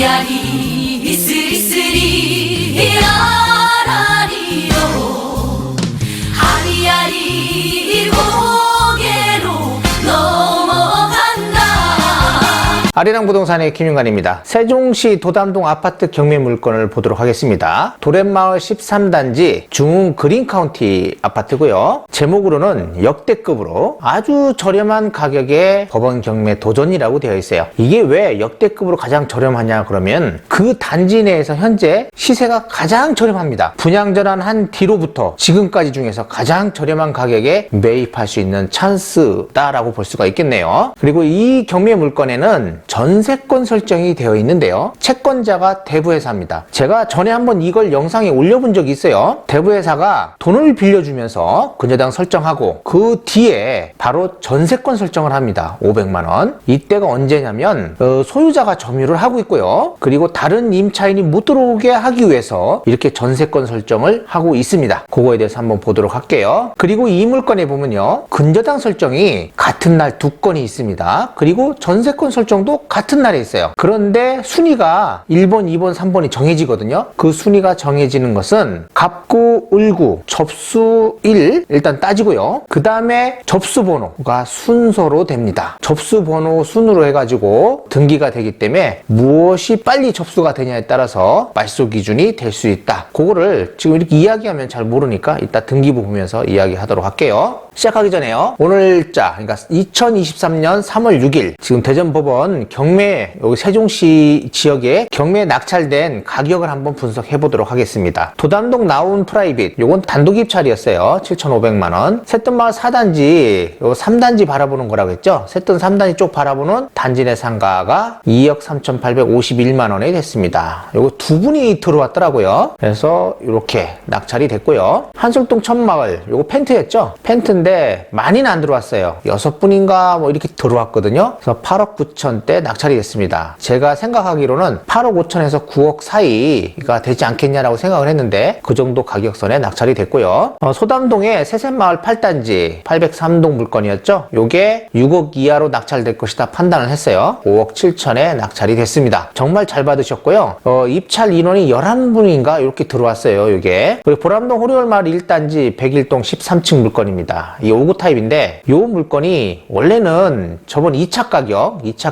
아리아리 스리스리 아라리요 아리아리 고개로 넘어간다. 아리랑 부동산의 김윤관입니다. 세종시 도담동 아파트 경매 물건을 보도록 하겠습니다. 도렛마을 13단지 중흥 그린카운티 아파트고요. 제목으로는 역대급으로 아주 저렴한 가격에 법원 경매 도전이라고 되어 있어요. 이게 왜 역대급으로 가장 저렴하냐 그러면 그 단지 내에서 현재 시세가 가장 저렴합니다. 분양전환 한 뒤로부터 지금까지 중에서 가장 저렴한 가격에 매입할 수 있는 찬스다라고 볼 수가 있겠네요. 그리고 이 경매 물건에는 전세권 설정이 되어 있는데요. 채권자가 대부회사입니다. 제가 전에 한번 이걸 영상에 올려본 적이 있어요. 대부회사가 돈을 빌려주면서 근저당 설정하고 그 뒤에 바로 전세권 설정을 합니다. 500만원. 이때가 언제냐면 소유자가 점유를 하고 있고요. 그리고 다른 임차인이 못 들어오게 하기 위해서 이렇게 전세권 설정을 하고 있습니다. 그거에 대해서 한번 보도록 할게요. 그리고 이 물건에 보면요. 근저당 설정이 같은 날 두 건이 있습니다. 그리고 전세권 설정도 같은 날에 있어요. 그런데 순위가 1번, 2번, 3번이 정해지거든요. 그 순위가 정해지는 것은 갑구, 을구, 접수 1 일단 따지고요. 그 다음에 접수번호가 순서로 됩니다. 접수번호 순으로 해가지고 등기가 되기 때문에 무엇이 빨리 접수가 되냐에 따라서 말소 기준이 될 수 있다. 그거를 지금 이렇게 이야기하면 잘 모르니까 이따 등기부 보면서 이야기하도록 할게요. 시작하기 전에요. 오늘자 그러니까 2023년 3월 6일 지금 대전법원 경매 여기 세종시 지역에 경매 낙찰된 가격을 한번 분석해 보도록 하겠습니다. 도담동 나운 프라이빗 요건 단독 입찰이었어요. 7,500만원. 새뜸마을 4단지 요 3단지 바라보는 거라고 했죠. 새뜸 3단지 쪽 바라보는 단지 내 상가가 2억 3,851만원이 됐습니다. 요거 두 분이 들어왔더라고요. 그래서 이렇게 낙찰이 됐고요. 한솔동 천마을 요거 펜트였죠. 펜트인데 많이는 안 들어왔어요. 6분인가 뭐 이렇게 들어왔거든요. 그래서 8억 9천대 낙찰이 됐습니다. 제가 생각하기로는 8억 5천에서 9억 사이가 되지 않겠냐라고 생각을 했는데 그 정도 가격선에 낙찰이 됐고요. 소담동의 세셋마을 8단지 803동 물건이었죠. 요게 6억 이하로 낙찰될 것이다 판단을 했어요. 5억 7천에 낙찰이 됐습니다. 정말 잘 받으셨고요. 입찰 인원이 11분인가 이렇게 들어왔어요. 요게. 그리고 보람동 호리월마을 1단지 101동 13층 물건입니다. 이 5구 타입인데 요 물건이 원래는 저번 2차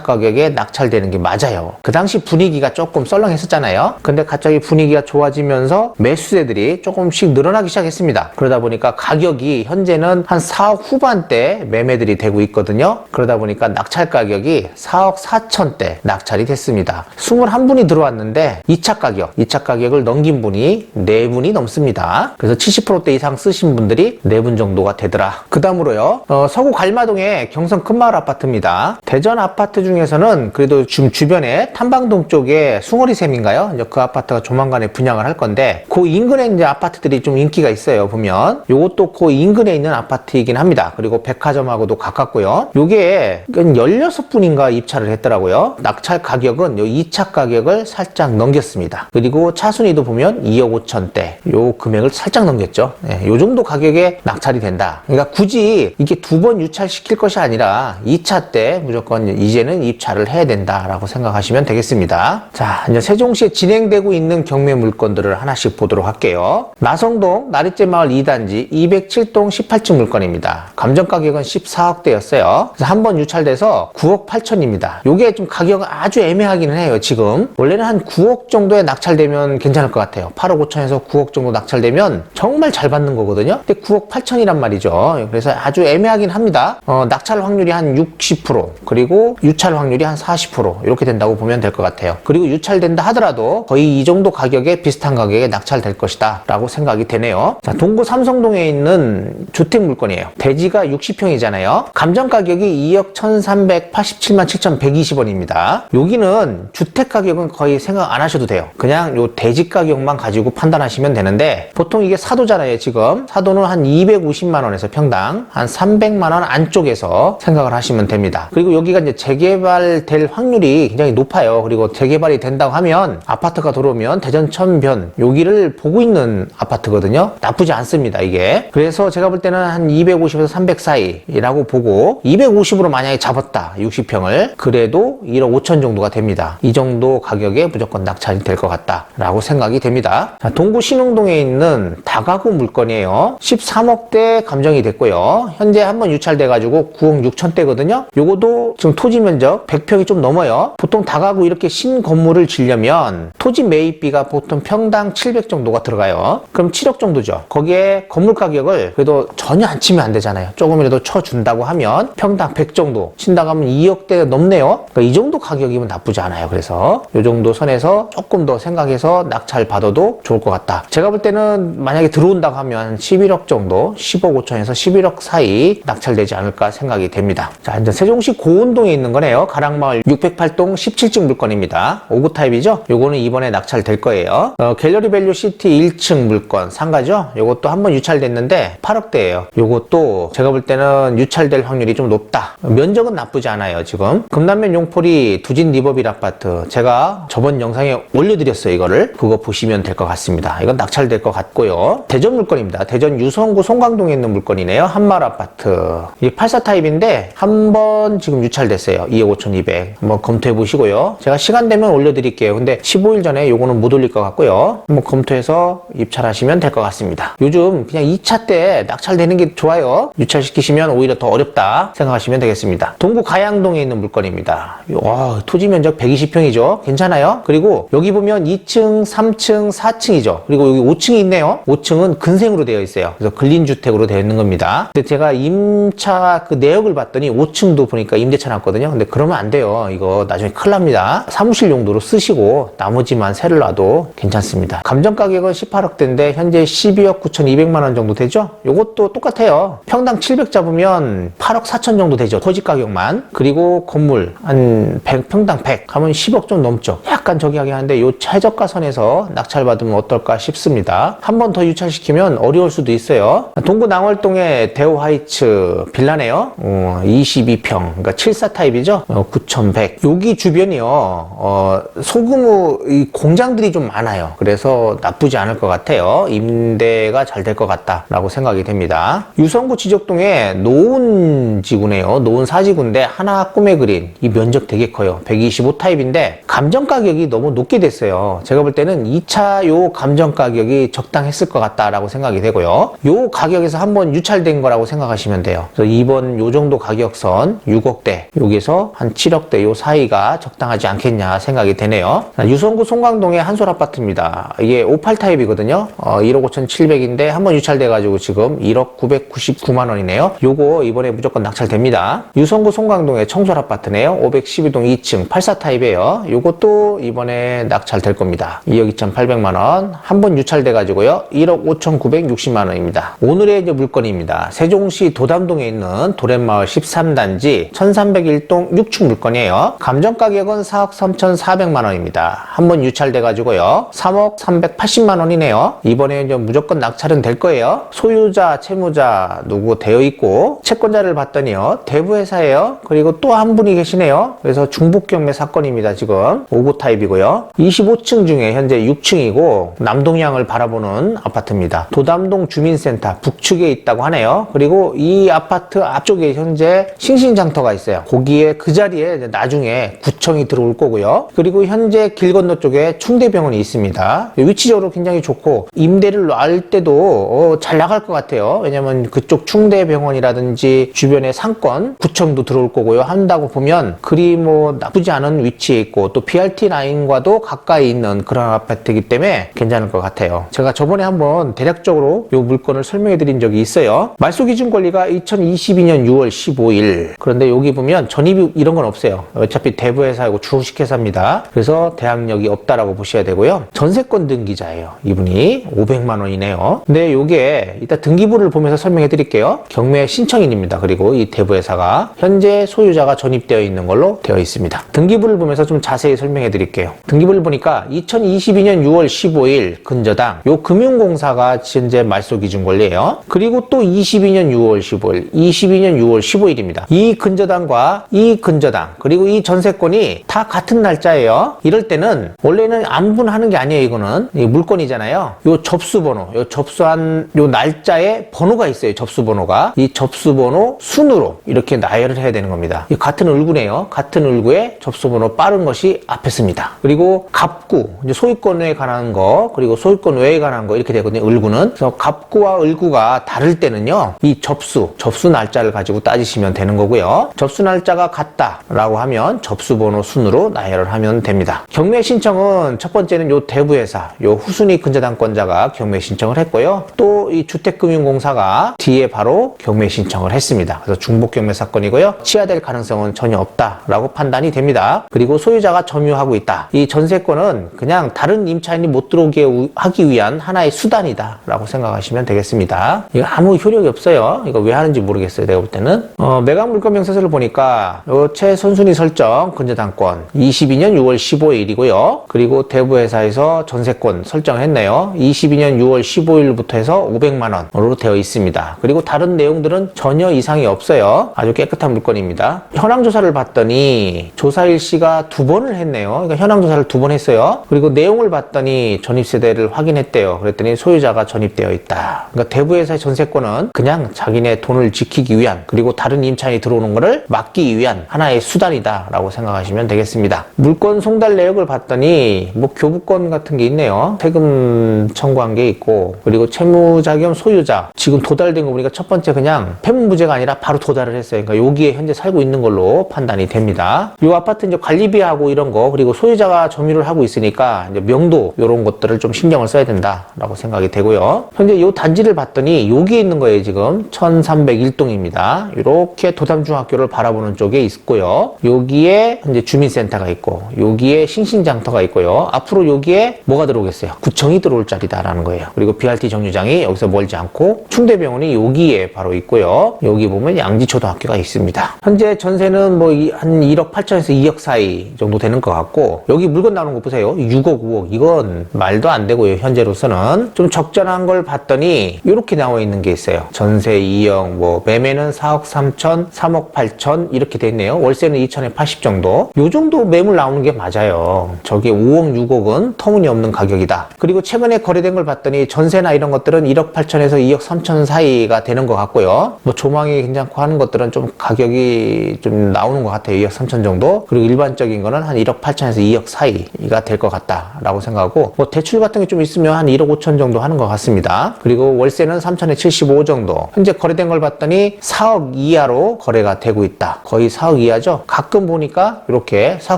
가격에 낙찰되는 게 맞아요. 그 당시 분위기가 조금 썰렁했었잖아요. 근데 갑자기 분위기가 좋아지면서 매수세들이 조금씩 늘어나기 시작했습니다. 그러다 보니까 가격이 현재는 한 4억 후반대 매매들이 되고 있거든요. 그러다 보니까 낙찰 가격이 4억 4천대 낙찰이 됐습니다. 21분이 들어왔는데 2차 가격을 넘긴 분이 4분이 넘습니다. 그래서 70%대 이상 쓰신 분들이 4분 정도가 되더라. 그 다음으로요. 서구 갈마동의 경성 큰마을 아파트입니다. 대전 아파트 중에서는 그래도 지금 주변에 탐방동 쪽에 숭어리샘인가요? 이제 그 아파트가 조만간에 분양을 할 건데 그 인근에 이제 아파트들이 좀 인기가 있어요. 보면 요것도 그 인근에 있는 아파트이긴 합니다. 그리고 백화점하고도 가깝고요. 요게 16분인가 입찰을 했더라고요. 낙찰 가격은 요 2차 가격을 살짝 넘겼습니다. 그리고 차순위도 보면 2억 5천대 요 금액을 살짝 넘겼죠. 네, 요 정도 가격에 낙찰이 된다. 그러니까 굳이 이게 두 번 유찰시킬 것이 아니라 2차 때 무조건 이제는 입찰을 해야 된다라고 생각하시면 되겠습니다. 자, 이제 세종시에 진행되고 있는 경매 물건들을 하나씩 보도록 할게요. 나성동 나리째마을 2단지 207동 18층 물건입니다. 감정 가격은 14억대였어요. 그래서 한번 유찰돼서 9억 8천입니다. 요게 좀 가격은 아주 애매하기는 해요. 지금 원래는 한 9억 정도에 낙찰되면 괜찮을 것 같아요. 8억 5천에서 9억 정도 낙찰되면 정말 잘 받는 거거든요. 근데 9억 8천이란 말이죠. 그래서 아주 애매하긴 합니다. 낙찰 확률이 한 60% 그리고 유찰 확률이 한 40% 이렇게 된다고 보면 될 것 같아요. 그리고 유찰된다 하더라도 거의 이 정도 가격에 비슷한 가격에 낙찰될 것이다 라고 생각이 되네요. 자, 동구 삼성동에 있는 주택 물건이에요. 대지가 60평이잖아요. 감정 가격이 2억 1387만 7120원입니다. 여기는 주택 가격은 거의 생각 안 하셔도 돼요. 그냥 요 대지 가격만 가지고 판단하시면 되는데 보통 이게 사도잖아요. 지금 사도는 한 250만원에서 평당 한 300만원 안쪽에서 생각을 하시면 됩니다. 그리고 여기가 이제 재개발 낙찰될 확률이 굉장히 높아요. 그리고 재개발이 된다고 하면 아파트가 들어오면 대전 천변 여기를 보고 있는 아파트거든요. 나쁘지 않습니다, 이게. 그래서 제가 볼 때는 한 250에서 300 사이라고 보고 250으로 만약에 잡았다, 60평을. 그래도 1억 5천 정도가 됩니다. 이 정도 가격에 무조건 낙찰이 될 것 같다라고 생각이 됩니다. 자, 동구 신흥동에 있는 다가구 물건이에요. 13억대 감정이 됐고요. 현재 한번 유찰돼가지고 9억 6천대거든요. 요거도 지금 토지 면적 100평이 좀 넘어요. 보통 다가구 이렇게 신건물을 지려면 토지 매입비가 보통 평당 700 정도가 들어가요. 그럼 7억 정도죠. 거기에 건물 가격을 그래도 전혀 안 치면 안 되잖아요. 조금이라도 쳐준다고 하면 평당 100 정도 친다고 하면 2억대가 넘네요. 그러니까 이 정도 가격이면 나쁘지 않아요. 그래서 이 정도 선에서 조금 더 생각해서 낙찰 받아도 좋을 것 같다. 제가 볼 때는 만약에 들어온다고 하면 11억 정도, 10억 5천에서 11억 사이 낙찰되지 않을까 생각이 됩니다. 자, 이제 세종시 고운동에 있는 거네요. 가락마을 608동 17층 물건입니다. 5구 타입이죠. 요거는 이번에 낙찰될 거예요. 갤러리 밸류 시티 1층 물건 상가죠. 요것도 한번 유찰됐는데 8억대예요. 요것도 제가 볼 때는 유찰될 확률이 좀 높다. 면적은 나쁘지 않아요. 지금 금남면 용포리 두진 리버빌 아파트 제가 저번 영상에 올려드렸어요. 이거를 그거 보시면 될 것 같습니다. 이건 낙찰될 것 같고요. 대전 물건입니다. 대전 유성구 송강동에 있는 물건이네요. 한마을 아파트 이게 84 타입인데 한번 지금 유찰됐어요. 2억 5,200 한번 검토해 보시고요. 제가 시간 되면 올려드릴게요. 근데 15일 전에 요거는 못 올릴 것 같고요. 한번 검토해서 입찰하시면 될 것 같습니다. 요즘 그냥 2차 때 낙찰되는 게 좋아요. 유찰시키시면 오히려 더 어렵다 생각하시면 되겠습니다. 동구 가양동에 있는 물건입니다. 와, 토지 면적 120평이죠. 괜찮아요. 그리고 여기 보면 2층, 3층, 4층이죠. 그리고 여기 5층이 있네요. 5층은 근생으로 되어 있어요. 그래서 근린주택으로 되어 있는 겁니다. 근데 제가 임차 그 내역을 봤더니 5층도 보니까 임대차 났거든요. 근데 그러면 안 돼요. 이거 나중에 큰일 납니다. 사무실 용도로 쓰시고 나머지만 세를 놔도 괜찮습니다. 감정 가격은 18억대인데 현재 12억 9,200만 원 정도 되죠. 요것도 똑같아요. 평당 700 잡으면 8억 4천 정도 되죠. 토지 가격만. 그리고 건물 한 100, 평당 100 하면 10억 좀 넘죠. 약간 저기 하긴 한데 요 최저가 선에서 낙찰받으면 어떨까 싶습니다. 한 번 더 유찰시키면 어려울 수도 있어요. 동구 낭월동의 대호 하이츠 빌라네요. 22평 그러니까 74 타입이죠. 9,100 여기 주변이요. 소규모 이 공장들이 좀 많아요. 그래서 나쁘지 않을 것 같아요. 임대가 잘 될 것 같다라고 생각이 됩니다. 유성구 지적동에 노은지구네요. 노은 4지구인데 하나 꿈의 그린 이 면적 되게 커요. 125 타입인데 감정 가격이 너무 높게 됐어요. 제가 볼 때는 2차 요 감정 가격이 적당했을 것 같다라고 생각이 되고요. 요 가격에서 한번 유찰된 거라고 생각하시면 돼요. 그래서 이번 요 정도 가격선 6억대 여기서 한 7억대 요 사이가 적당하지 않겠냐 생각이 되네요. 유성구 송강동의 한솔 아파트입니다. 이게 58 타입이거든요. 1억 5,700인데 한번 유찰돼가지고 지금 1억 999만 원이네요. 요거 이번에 무조건 낙찰됩니다. 유성구 송강동의 청솔 아파트네요. 512동 2층 84 타입이에요. 요것도 이번에 낙찰될 겁니다. 2억 2,800만 원 한번 유찰돼가지고요. 1억 5,960만 원입니다. 오늘의 이제 물건입니다. 세종시 도담동에 있는 도렛마을 13단지 1301동 6층 물건이에요. 감정 가격은 4억 3,400만 원입니다. 한번 유찰돼가지고요. 3억 380만 원이네요. 이번에 이제 무조건 낙찰은 될 거예요. 소유자, 채무자 누구 되어 있고 채권자를 봤더니요. 대부회사예요. 그리고 또 한 분이 계시네요. 그래서 중복경매 사건입니다. 지금 5구 타입이고요. 25층 중에 현재 6층이고 남동향을 바라보는 아파트입니다. 도담동 주민센터 북측에 있다고 하네요. 그리고 이 아파트 앞쪽에 현재 싱싱장터가 있어요. 거기에 그 자리에 나중에 구청이 들어올 거고요. 그리고 현재 길 건너 쪽에 충대병원이 있습니다. 위치적으로 굉장히 좋고 임대를 놔을 때도 잘 나갈 것 같아요. 왜냐면 그쪽 충대병원이라든지 주변에 상권 구청도 들어올 거고요. 한다고 보면 그리 뭐 나쁘지 않은 위치에 있고 또 BRT 라인과도 가까이 있는 그런 아파트이기 때문에 괜찮을 것 같아요. 제가 저번에 한번 대략적으로 이 물건을 설명해 드린 적이 있어요. 말소 기준 권리가 2022년 6월 15일. 그런데 여기 보면 전입이 이런 건 없어요. 어차피 대부회사이고 주식회사입니다. 그래서 대항력이 없다라고 보셔야 되고요. 전세권 등기자예요. 이분이 500만 원이네요. 근데 요게 이따 등기부를 보면서 설명해 드릴게요. 경매 신청인입니다. 그리고 이 대부회사가 현재 소유자가 전입되어 있는 걸로 되어 있습니다. 등기부를 보면서 좀 자세히 설명해 드릴게요. 등기부를 보니까 2022년 6월 15일 근저당 요 금융공사가 현재 말소 기준 권리예요. 그리고 또 22년 6월 15일, 22년 6월 15일입니다. 이 근저당과 이 근저당 근저당 그리고 이 전세권이 다 같은 날짜예요. 이럴 때는 원래는 안분하는 게 아니에요. 이거는 이 물건이잖아요. 요 접수번호, 요 접수한 요 날짜에 번호가 있어요. 접수번호가. 이 접수번호 순으로 이렇게 나열을 해야 되는 겁니다. 이 같은 을구네요. 같은 을구에 접수번호 빠른 것이 앞에 씁니다. 그리고 갑구, 이제 소유권에 관한 거, 그리고 소유권 외에 관한 거 이렇게 되거든요. 을구는. 그래서 갑구와 을구가 다를 때는요. 이 접수 날짜를 가지고 따지시면 되는 거고요. 접수 날짜가 같다라고 하면 접수번호 순으로 나열을 하면 됩니다. 경매 신청은 첫 번째는 요 대부회사, 요 후순위 근저당권자가 경매 신청을 했고요. 또 이 주택금융공사가 뒤에 바로 경매 신청을 했습니다. 그래서 중복 경매 사건이고요. 취하될 가능성은 전혀 없다라고 판단이 됩니다. 그리고 소유자가 점유하고 있다. 이 전세권은 그냥 다른 임차인이 못 들어오게 하기 위한 하나의 수단이다라고 생각하시면 되겠습니다. 이거 아무 효력이 없어요. 이거 왜 하는지 모르겠어요. 내가 볼 때는. 매각물건명세서를 보니까 요 최선순위 설정 근저당권 22년 6월 15일이고요. 그리고 대부회사에서 전세권 설정을 했네요. 22년 6월 15일부터 해서 500만 원으로 되어 있습니다. 그리고 다른 내용들은 전혀 이상이 없어요. 아주 깨끗한 물건입니다. 현황조사를 봤더니 조사일 씨가 2번을 했네요. 그러니까 현황조사를 2번 했어요. 그리고 내용을 봤더니 전입세대를 확인했대요. 그랬더니 소유자가 전입되어 있다. 그러니까 대부회사의 전세권은 그냥 자기네 돈을 지키기 위한, 그리고 다른 임차인이 들어오는 것을 막기 위한 하나의 수단이다 라고 생각하시면 되겠습니다. 물건 송달 내역을 봤더니 뭐 교부권 같은 게 있네요. 세금 청구한 게 있고, 그리고 채무자 겸 소유자, 지금 도달된 거 보니까 첫 번째 그냥 폐문부재가 아니라 바로 도달을 했어요. 그러니까 여기에 현재 살고 있는 걸로 판단이 됩니다. 이 아파트 이제 관리비하고 이런 거, 그리고 소유자가 점유를 하고 있으니까 이제 명도 이런 것들을 좀 신경을 써야 된다라고 생각이 되고요. 현재 이 단지를 봤더니 여기에 있는 거예요. 지금 1301동입니다. 이렇게 도담중학교를 바라보는 쪽에 있고요. 여기에 이제 주민센터가 있고, 여기에 신신장터가 있고요. 앞으로 여기에 뭐가 들어오겠어요? 구청이 들어올 자리다라는 거예요. 그리고 BRT 정류장이 여기서 멀지 않고, 충대병원이 여기에 바로 있고요. 여기 보면 양지초등학교가 있습니다. 현재 전세는 뭐 한 1억 8천에서 2억 사이 정도 되는 것 같고, 여기 물건 나오는 거 보세요. 6억, 5억. 이건 말도 안 되고요. 현재로서는. 좀 적절한 걸 봤더니 이렇게 나와 있는 게 있어요. 전세 2억, 뭐 매매는 4억 3천, 3억 8천 이렇게 돼 있네요. 월세는 2천에 80 정도. 요 정도 매물 나오는 게 맞아요. 저게 5억, 6억은 터무니없는 가격이다. 그리고 최근에 거래된 걸 봤더니 전세나 이런 것들은 1억 8천에서 2억 3천 사이가 되는 것 같고요. 뭐 조망이 괜찮고 하는 것들은 좀 가격이 좀 나오는 것 같아요. 2억 3천 정도. 그리고 일반적인 거는 한 1억 8천에서 2억 사이가 될 것 같다라고 생각하고, 뭐 대출 같은 게 좀 있으면 한 1억 5천 정도 하는 것 같습니다. 그리고 월세는 3천에 75 정도. 현재 거래된 걸 봤더니 4억 이하로 거래가 되고 있다. 거의 4억 이하죠. 가끔 보니까 이렇게 4억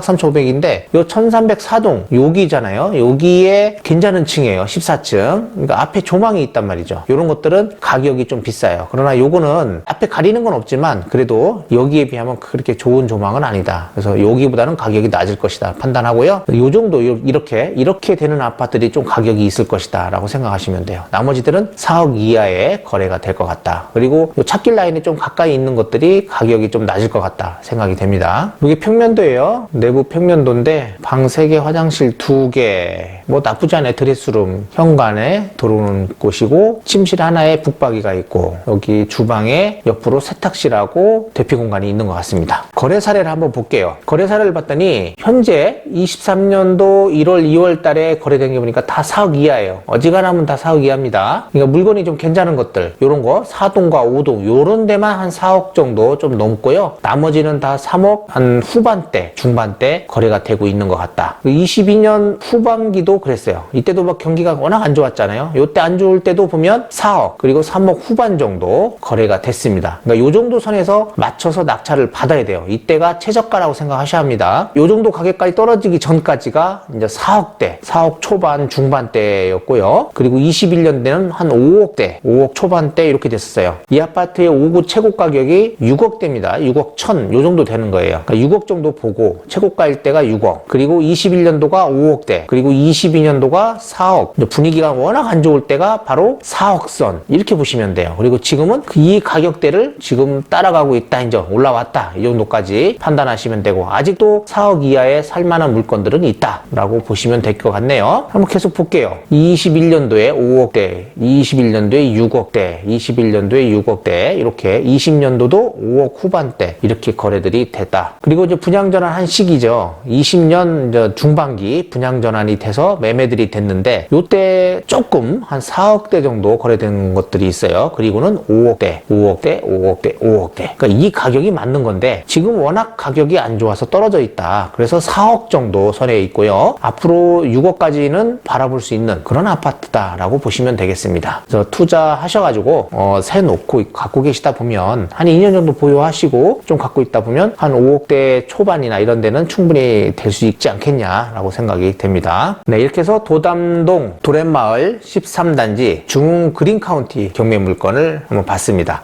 3,500인데 요 1304동 여기잖아요. 여기에 괜찮은 층이에요. 14층. 그러니까 앞에 조망이 있단 말이죠. 이런 것들은 가격이 좀 비싸요. 그러나 요거는 앞에 가리는 건 없지만 그래도 여기에 비하면 그렇게 좋은 조망은 아니다. 그래서 여기보다는 가격이 낮을 것이다 판단하고요. 요 정도 이렇게 되는 아파트들이 좀 가격이 있을 것이다 라고 생각하시면 돼요. 나머지들은 4억 이하의 거래가 될 것 같다. 그리고 요 찾길 라인에 좀 가까이 있는 것들이 가격이 좀 낮을 것 같다 생각이 됩니다. 이게 평면도예요. 내부 평면도인데 방 3개, 화장실 2개, 뭐 나쁘지 않아요. 드레스룸, 현관에 들어오는 곳이고, 침실 하나에 북박이가 있고, 여기 주방에 옆으로 세탁실하고 대피 공간이 있는 것 같습니다. 거래 사례를 한번 볼게요. 거래 사례를 봤더니 현재 23년도 1월, 2월 달에 거래된 게 보니까 다 4억 이하예요. 어지간하면 다 4억 이하입니다. 그러니까 물건이 좀 괜찮은 것들, 요런 거 4동과 5동 요런 데만 한 4억 정도 좀 넘고요. 나머지는 다 3억 한 후반대, 중반대 거래가 되고 있는 것 같다. 22년 후반기도 그랬어요. 이때도 막 경기가 워낙 안 좋았잖아요. 요때 안 좋을 때도 보면 4억 그리고 3억 후반 정도 거래가 됐습니다. 그러니까 요 정도 선에서 맞춰서 낙찰을 받아야 돼요. 이때가 최저가라고 생각하셔야 합니다. 요 정도 가격까지 떨어지기 전까지가 이제 4억대, 4억 초반 중반대였고요. 그리고 21년대는 한 5억대, 5억 초반대 이렇게 됐었어요. 이 아파트의 5구 최고 가격이 6억대입니다. 6억 1천 요 정도 되는 거예요. 그러니까 6억 정도 보고 최고가일 때가 6억, 그리고 21년도가 5억대, 그리고 22년도가 4억. 분위기가 워낙 안 좋을 때가 바로 4억 선 이렇게 보시면 돼요. 그리고 지금은 이 가격대를 지금 따라가고 있다, 이제 올라왔다 이 정도까지 판단하시면 되고, 아직도 4억 이하의 살만한 물건들은 있다 라고 보시면 될 것 같네요. 한번 계속 볼게요. 21년도에 5억대, 21년도에 6억대, 21년도에 6억대, 이렇게 20년도도 5억 후반대 이렇게 거래들이 매매들이 됐다. 그리고 이제 분양전환 한 시기죠. 20년 중반기 분양전환이 돼서 매매들이 됐는데 요때 조금 한 4억대 정도 거래된 것들이 있어요. 그리고는 5억대, 5억대, 5억대, 5억대. 그러니까 이 가격이 맞는 건데 지금 워낙 가격이 안 좋아서 떨어져 있다. 그래서 4억 정도 선에 있고요. 앞으로 6억까지는 바라볼 수 있는 그런 아파트다라고 보시면 되겠습니다. 그래서 투자하셔가지고 새 놓고 갖고 계시다 보면 한 2년 정도 보유하시고 좀 갖고 있다 보면 한 5억대 초반이나 이런 데는 충분히 될 수 있지 않겠냐라고 생각이 됩니다. 네, 이렇게 해서 도담동 도렛마을 13단지 중흥 그린카운티 경매 물건을 한번 봤습니다.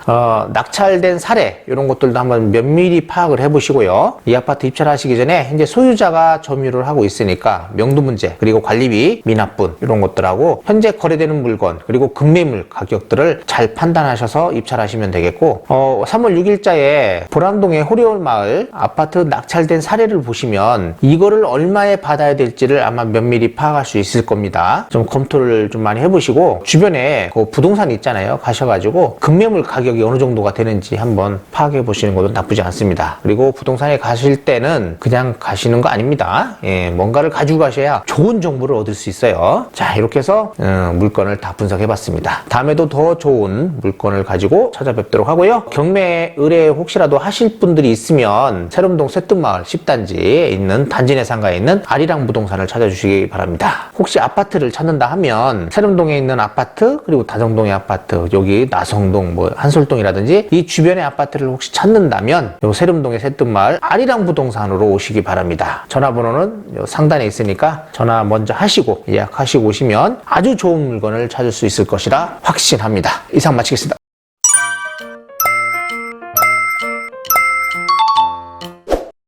낙찰된 사례 이런 것들도 한번 면밀히 파악을 해보시고요. 이 아파트 입찰 하시기 전에 이제 소유자가 점유를 하고 있으니까 명도 문제 그리고 관리비, 미납분 이런 것들하고 현재 거래되는 물건 그리고 급매물 가격들을 잘 판단하셔서 입찰하시면 되겠고 3월 6일자에 보람동의 호리올마을 아파트 낙찰된 사례를 보시면 이거를 얼마에 받아야 될지를 아마 면밀히 파악할 수 있을 겁니다. 좀 검토를 좀 많이 해보시고 주변에 그 부동산 있잖아요. 가셔가지고 급매물 가격이 어느 정도가 되는지 한번 파악해 보시는 것도 나쁘지 않습니다. 그리고 부동산에 가실 때는 그냥 가시는 거 아닙니다. 예, 뭔가를 가지고 가셔야 좋은 정보를 얻을 수 있어요. 자, 이렇게 해서 물건을 다 분석해 봤습니다. 다음에도 더 좋은 물건을 가지고 찾아뵙도록 하고요. 경매 의뢰 혹시라도 하실 분들이 있으면 세롬동 쇠뜸마을 10단지에 있는 단지 내 상가에 있는 아리랑 부동산을 찾아주시기 바랍니다. 혹시 아파트를 찾는다 하면 세롬동에 있는 아파트 그리고 다정동의 아파트 여기 나성동 뭐 한솔동이라든지 이 주변의 아파트를 혹시 찾는다면 요 세롬동의 쇠뜸마을 아리랑 부동산으로 오시기 바랍니다. 전화번호는 요 상단에 있으니까 전화 먼저 하시고 예약하시고 오시면 아주 좋은 물건을 찾을 수 있을 것이라 확신합니다. 이상 마치겠습니다.